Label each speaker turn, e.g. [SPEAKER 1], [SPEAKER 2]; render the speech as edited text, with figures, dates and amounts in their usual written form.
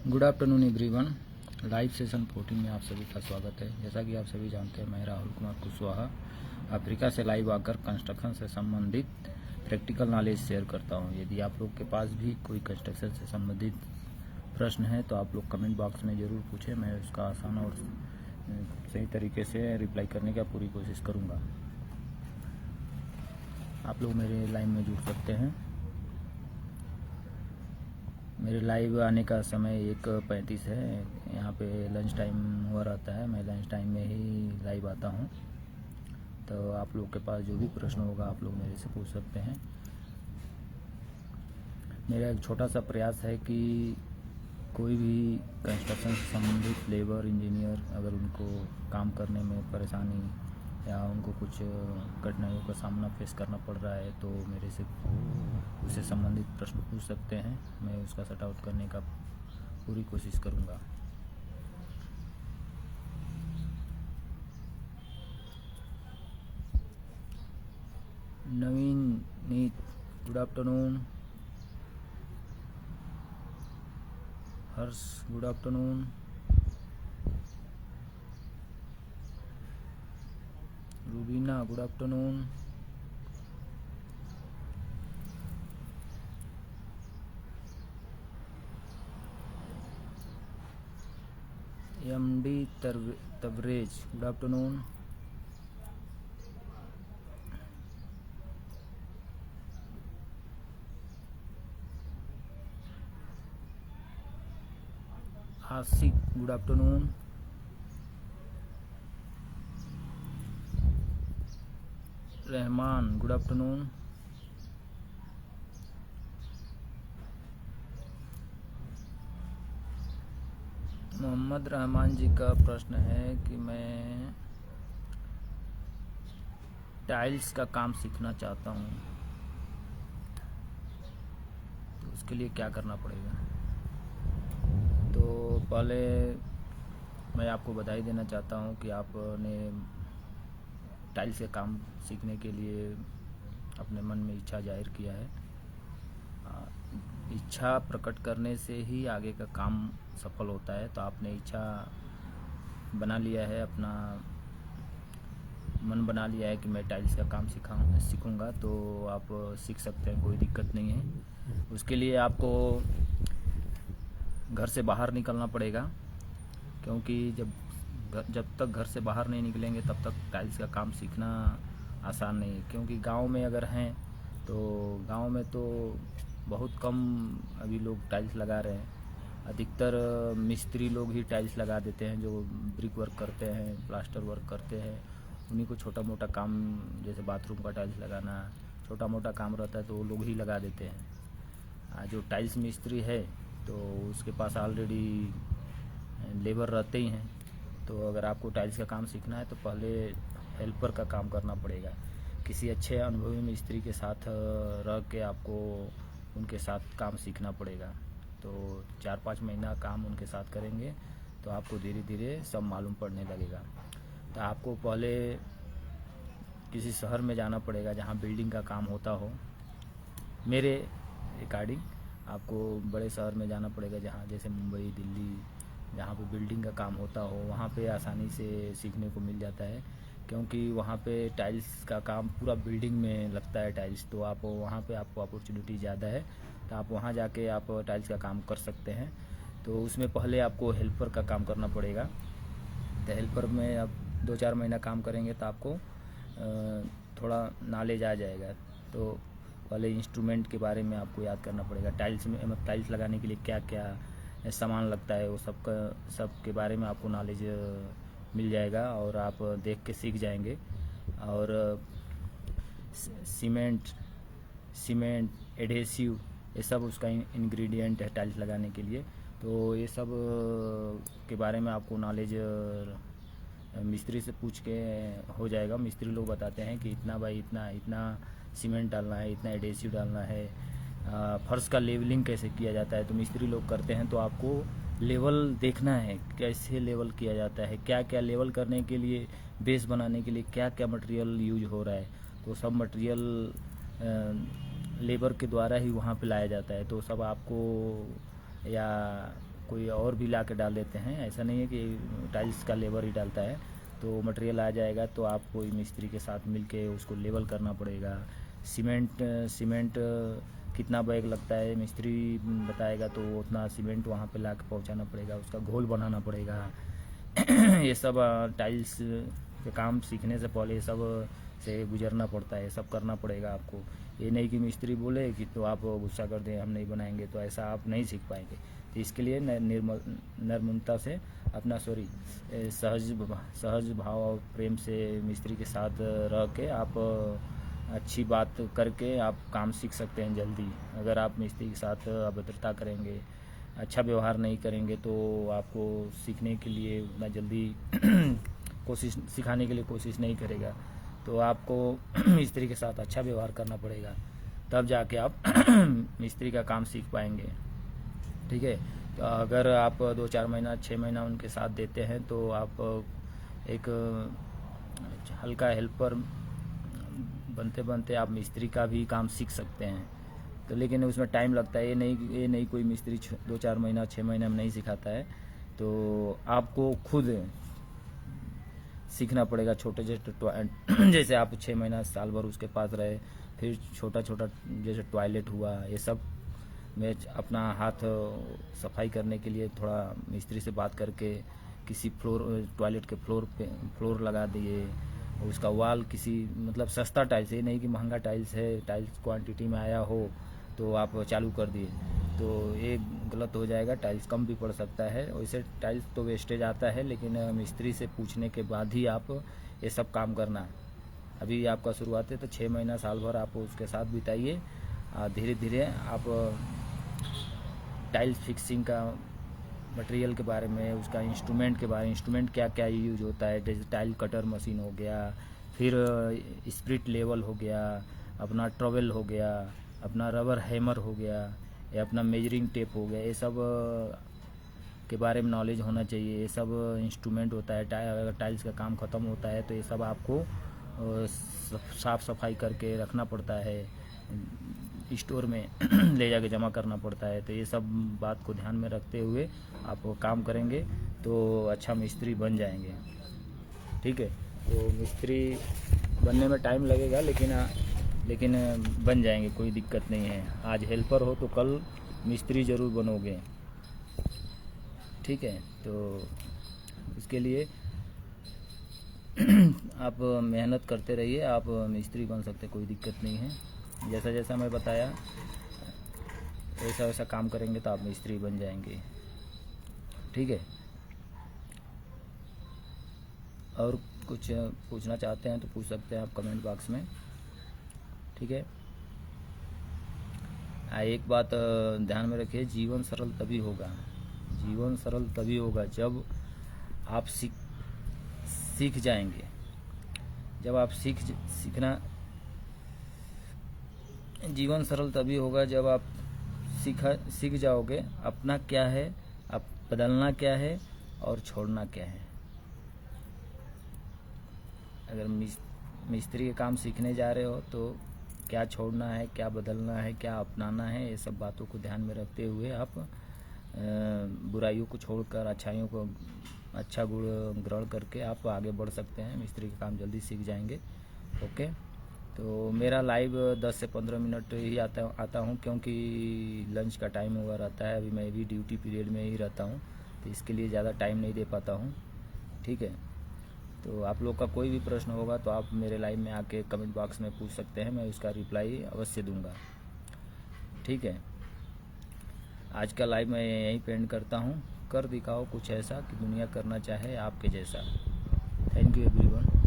[SPEAKER 1] Good afternoon everyone. Live session 14 में आप सभी का स्वागत है। जैसा कि आप सभी जानते हैं, मैं राहुल कुमार कुशवाहा अफ्रीका से लाइव आकर कंस्ट्रक्शन से संबंधित प्रैक्टिकल नॉलेज शेयर करता हूं। यदि आप लोग के पास भी कोई कंस्ट्रक्शन से संबंधित प्रश्न है तो आप लोग कमेंट बॉक्स में ज़रूर पूछें। मैं उसका आसान और सही तरीके से रिप्लाई करने का पूरी कोशिश करूँगा। आप लोग मेरे लाइन में जुड़ सकते हैं। मेरे लाइव आने का समय 1:35 है। यहाँ पे लंच टाइम हुआ रहता है। मैं लंच टाइम में ही लाइव आता हूँ। तो आप लोग के पास जो भी प्रश्न होगा आप लोग मेरे से पूछ सकते हैं। मेरा एक छोटा सा प्रयास है कि कोई भी कंस्ट्रक्शन से संबंधित लेबर इंजीनियर अगर उनको काम करने में परेशानी या उनको कुछ कठिनाइयों का सामना फेस करना पड़ रहा है तो मेरे से उससे संबंधित प्रश्न पूछ सकते हैं। मैं उसका सॉर्ट आउट करने का पूरी कोशिश करूँगा। Naveen Neet, good afternoon. Harsh, good afternoon. Rubina, good afternoon. MD Tabrez, good afternoon. Ashiq, good afternoon. Rahman, good afternoon. Mohammad Rahman ji का प्रश्न है कि मैं टाइल्स का काम सीखना चाहता हूँ तो उसके लिए क्या करना पड़ेगा। तो पहले मैं आपको बधाई देना चाहता हूँ कि आपने टाइल्स का काम सीखने के लिए अपने मन में इच्छा जाहिर किया है। इच्छा प्रकट करने से ही आगे का काम सफल होता है। तो आपने इच्छा बना लिया है, अपना मन बना लिया है कि मैं टाइल्स का काम सीखूंगा तो आप सीख सकते हैं, कोई दिक्कत नहीं है। उसके लिए आपको घर से बाहर निकलना पड़ेगा, क्योंकि जब तक घर से बाहर नहीं निकलेंगे तब तक टाइल्स का काम सीखना आसान नहीं है। क्योंकि गांव में अगर हैं तो गांव में तो बहुत कम अभी लोग टाइल्स लगा रहे हैं। अधिकतर मिस्त्री लोग ही टाइल्स लगा देते हैं, जो ब्रिक वर्क करते हैं, प्लास्टर वर्क करते हैं। उन्हीं को छोटा मोटा काम जैसे बाथरूम का टाइल्स लगाना छोटा मोटा काम रहता है तो वो लोग ही लगा देते हैं। जो टाइल्स मिस्त्री है तो उसके पास ऑलरेडी लेबर रहते ही हैं। तो अगर आपको टाइल्स का काम सीखना है तो पहले हेल्पर का काम करना पड़ेगा। किसी अच्छे अनुभवी मिस्त्री के साथ रह के आपको उनके साथ काम सीखना पड़ेगा। तो 4-5 महीना काम उनके साथ करेंगे तो आपको धीरे धीरे सब मालूम पड़ने लगेगा। तो आपको पहले किसी शहर में जाना पड़ेगा जहाँ बिल्डिंग का काम होता हो। मेरे अकॉर्डिंग आपको बड़े शहर में जाना पड़ेगा, जहाँ जैसे मुंबई, दिल्ली, जहाँ पे बिल्डिंग का काम होता हो। वहाँ पे आसानी से सीखने को मिल जाता है, क्योंकि वहाँ पे टाइल्स का काम पूरा बिल्डिंग में लगता है टाइल्स। तो आप वहाँ पे आपको अपॉर्चुनिटी ज़्यादा है, तो आप वहाँ जाके आप टाइल्स का काम कर सकते हैं। तो उसमें पहले आपको हेल्पर का काम करना पड़ेगा। तो हेल्पर में आप 2-4 महीना काम करेंगे तो आपको थोड़ा नॉलेज आ जाएगा। तो पहले इंस्ट्रूमेंट के बारे में आपको याद करना पड़ेगा। टाइल्स में मतलब टाइल्स लगाने के लिए क्या क्या सामान लगता है वो सब के बारे में आपको नॉलेज मिल जाएगा और आप देख के सीख जाएंगे। और सीमेंट एडहेसिव ये सब उसका इंग्रेडिएंट है टाइल्स लगाने के लिए। तो ये सब के बारे में आपको नॉलेज मिस्त्री से पूछ के हो जाएगा। मिस्त्री लोग बताते हैं कि इतना बाई इतना इतना सीमेंट डालना है, इतना एडहेसिव डालना है। फर्श का लेवलिंग कैसे किया जाता है तो मिस्त्री लोग करते हैं। तो आपको लेवल देखना है कैसे लेवल किया जाता है, क्या क्या लेवल करने के लिए, बेस बनाने के लिए क्या क्या मटेरियल यूज हो रहा है। तो सब मटेरियल लेबर के द्वारा ही वहाँ पे लाया जाता है। तो सब आपको या कोई और भी ला के डाल देते हैं, ऐसा नहीं है कि टाइल्स का लेबर ही डालता है। तो मटेरियल आ जाएगा तो आप कोई मिस्त्री के साथ मिलके उसको लेवल करना पड़ेगा। सीमेंट कितना बैग लगता है मिस्त्री बताएगा, तो उतना सीमेंट वहाँ पे ला के पहुँचाना पड़ेगा, उसका घोल बनाना पड़ेगा। ये सब टाइल्स के काम सीखने से पहले ये सब से गुजरना पड़ता है, ये सब करना पड़ेगा आपको। ये नहीं कि मिस्त्री बोले कि तो आप गुस्सा कर दें हम नहीं बनाएंगे, तो ऐसा आप नहीं सीख पाएंगे। तो इसके लिए नर्मता से अपना सहज भाव और प्रेम से मिस्त्री के साथ रह के आप अच्छी बात करके आप काम सीख सकते हैं जल्दी। अगर आप मिस्त्री के साथ अभद्रता करेंगे, अच्छा व्यवहार नहीं करेंगे, तो आपको सीखने के लिए उतना जल्दी सिखाने के लिए कोशिश नहीं करेगा। तो आपको मिस्त्री के साथ अच्छा व्यवहार करना पड़ेगा, तब जाके आप मिस्त्री का काम सीख पाएंगे। ठीक है। तो अगर आप 2-4 महीना 6 महीना उनके साथ देते हैं तो आप एक हल्का हेल्पर बनते बनते आप मिस्त्री का भी काम सीख सकते हैं। तो लेकिन उसमें टाइम लगता है, ये नहीं कोई मिस्त्री 2-4 महीना 6 महीने में नहीं सिखाता है। तो आपको खुद सीखना पड़ेगा। छोटे जैसे आप 6 महीना साल भर उसके पास रहे, फिर छोटा जैसे टॉयलेट हुआ, ये सब में अपना हाथ सफाई करने के लिए थोड़ा मिस्त्री से बात करके किसी टॉयलेट के फ्लोर लगा दिए, उसका वाल किसी मतलब सस्ता टाइल्स, ये नहीं कि महंगा टाइल्स है, टाइल्स क्वांटिटी में आया हो तो आप चालू कर दिए, तो ये गलत हो जाएगा। टाइल्स कम भी पड़ सकता है। वैसे टाइल्स तो वेस्टेज आता है, लेकिन मिस्त्री से पूछने के बाद ही आप ये सब काम करना। अभी आपका शुरुआत है तो 6 महीना साल भर आप उसके साथ बिताइए। धीरे धीरे आप टाइल्स फिक्सिंग का मटेरियल के बारे में, उसका इंस्ट्रूमेंट के बारे में, इंस्ट्रूमेंट क्या क्या यूज होता है, जैसे टाइल कटर मशीन हो गया, फिर स्प्रिट लेवल हो गया, अपना ट्रवेल हो गया, अपना रबर हैमर हो गया, या अपना मेजरिंग टेप हो गया, ये सब के बारे में नॉलेज होना चाहिए। ये सब इंस्ट्रूमेंट होता है। अगर टाइल्स का काम ख़त्म होता है तो ये सब आपको साफ़ सफाई करके रखना पड़ता है, स्टोर में ले जाके जमा करना पड़ता है। तो ये सब बात को ध्यान में रखते हुए आप काम करेंगे तो अच्छा मिस्त्री बन जाएंगे। ठीक है। तो मिस्त्री बनने में टाइम लगेगा, लेकिन बन जाएंगे, कोई दिक्कत नहीं है। आज हेल्पर हो तो कल मिस्त्री ज़रूर बनोगे। ठीक है। तो इसके लिए आप मेहनत करते रहिए, आप मिस्त्री बन सकते, कोई दिक्कत नहीं है। जैसा जैसा मैं बताया वैसा वैसा काम करेंगे तो आप मिस्त्री बन जाएंगे। ठीक है। और कुछ पूछना चाहते हैं तो पूछ सकते हैं आप कमेंट बॉक्स में। ठीक है। एक बात ध्यान में रखिए, जीवन सरल तभी होगा जब आप सीख जाएंगे। जब आप जीवन सरल तभी होगा जब आप सीख जाओगे अपना क्या है, आप बदलना क्या है और छोड़ना क्या है। अगर मिस्त्री के काम सीखने जा रहे हो तो क्या छोड़ना है, क्या बदलना है, क्या अपनाना है, ये सब बातों को ध्यान में रखते हुए आप बुराइयों को छोड़कर अच्छाइयों को, अच्छा गुण ग्रहण करके आप आगे बढ़ सकते हैं। मिस्त्री का काम जल्दी सीख जाएंगे। ओके। तो मेरा लाइव 10 से 15 मिनट ही आता हूँ, क्योंकि लंच का टाइम हुआ रहता है। अभी मैं भी ड्यूटी पीरियड में ही रहता हूँ, तो इसके लिए ज़्यादा टाइम नहीं दे पाता हूँ। ठीक है। तो आप लोग का कोई भी प्रश्न होगा तो आप मेरे लाइव में आके कमेंट बॉक्स में पूछ सकते हैं, मैं उसका रिप्लाई अवश्य दूंगा। ठीक है। आज का लाइव मैं यहीं पे एंड करता हूँ। कर दिखाओ कुछ ऐसा कि दुनिया करना चाहे आपके जैसा। Thank you everyone.